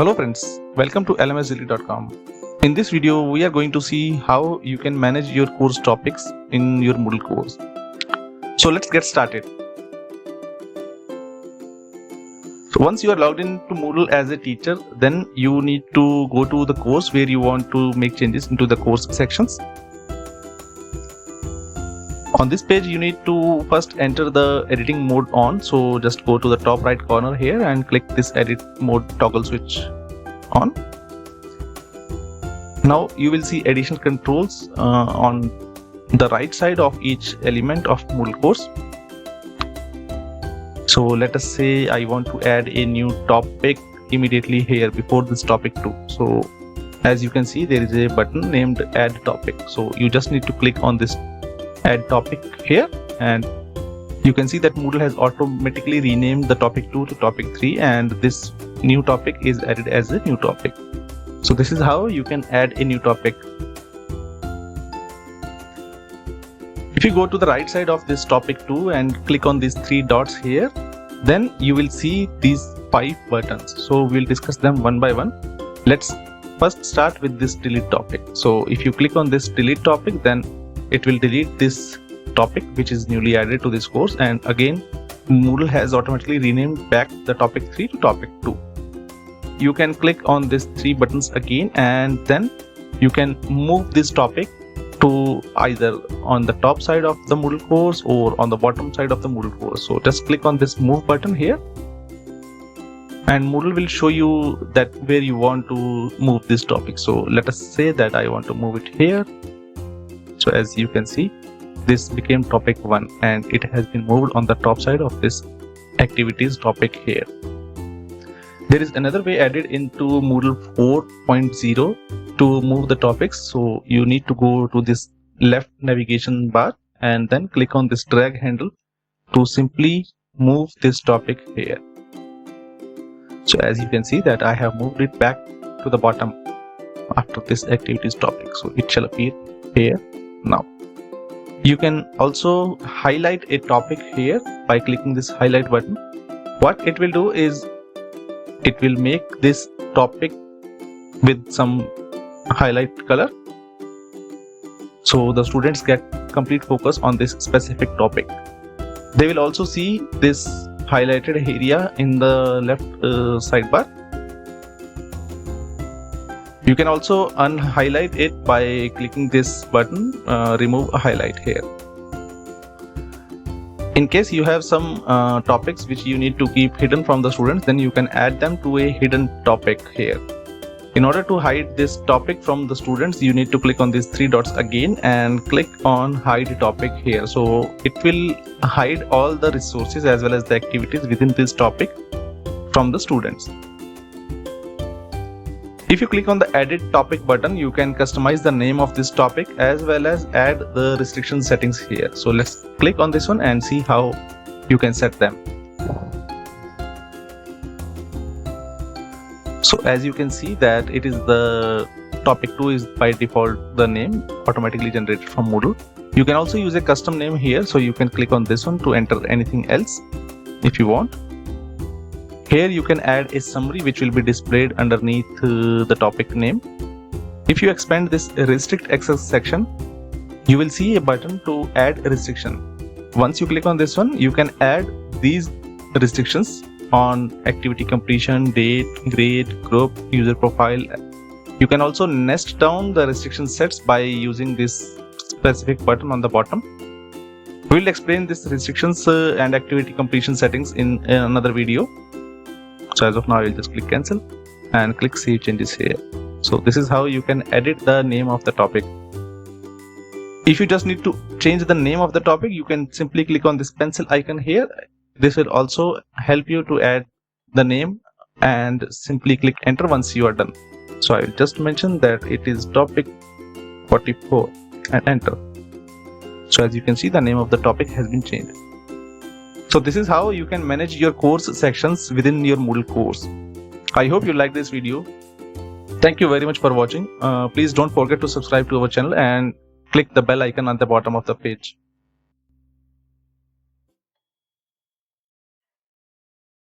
Hello friends, welcome to lmsdaily.com. In this video, we are going to see how you can manage your course topics in your Moodle course. So let's get started. So once you are logged into Moodle as a teacher, then you need to go to the course where you want to make changes into the course sections. On this page, you need to first enter the editing mode on. So just go to the top right corner here and click this edit mode toggle switch on. Now you will see additional controls on the right side of each element of Moodle course. So let us say I want to add a new topic immediately here before this topic 2. So as you can see, there is a button named add topic. So you just need to click on this add topic here, and you can see that Moodle has automatically renamed the topic 2 to topic 3, and this new topic is added as a new topic. So this is how you can add a new topic. If you go to the right side of this topic 2 and click on these 3 dots here, then you will see these 5 buttons. So we'll discuss them one by one. Let's first start with this delete topic. So if you click on this delete topic, then it will delete this topic which is newly added to this course, and again Moodle has automatically renamed back the topic 3 to topic 2. You can click on these 3 buttons again, and then you can move this topic to either on the top side of the Moodle course or on the bottom side of the Moodle course. So just click on this move button here, and Moodle will show you that where you want to move this topic. So let us say that I want to move it here. So as you can see, this became topic 1 and it has been moved on the top side of this activities topic here. There is another way added into Moodle 4.0 to move the topics. So you need to go to this left navigation bar and then click on this drag handle to simply move this topic here. So as you can see that I have moved it back to the bottom after this activities topic. So it shall appear here now. You can also highlight a topic here by clicking this highlight button. What it will do is it will make this topic with some highlight color, so the students get complete focus on this specific topic. They will also see this highlighted area in the left sidebar. You can also unhighlight it by clicking this button, remove a highlight here. In case you have some topics which you need to keep hidden from the students, then you can add them to a hidden topic here. In order to hide this topic from the students, you need to click on these 3 dots again and click on hide topic here. So it will hide all the resources as well as the activities within this topic from the students. If you click on the edit topic button, you can customize the name of this topic as well as add the restriction settings here. So let's click on this one and see how you can set them. So as you can see that it is the topic 2 is by default the name automatically generated from Moodle. You can also use a custom name here, so you can click on this one to enter anything else if you want. Here you can add a summary which will be displayed underneath the topic name. If you expand this restrict access section, you will see a button to add a restriction. Once you click on this one, you can add these restrictions on activity completion, date, grade, group, user profile. You can also nest down the restriction sets by using this specific button on the bottom. We will explain this restrictions and activity completion settings in another video. So as of now, I will just click cancel and click save changes here. So this is how you can edit the name of the topic. If you just need to change the name of the topic, you can simply click on this pencil icon here. This will also help you to add the name and simply click enter once you are done. So I will just mention that it is topic 44 and enter. So as you can see, the name of the topic has been changed. So this is how you can manage your course sections within your Moodle course. I hope you like this video. Thank you very much for watching. Please don't forget to subscribe to our channel and click the bell icon on the bottom of the page.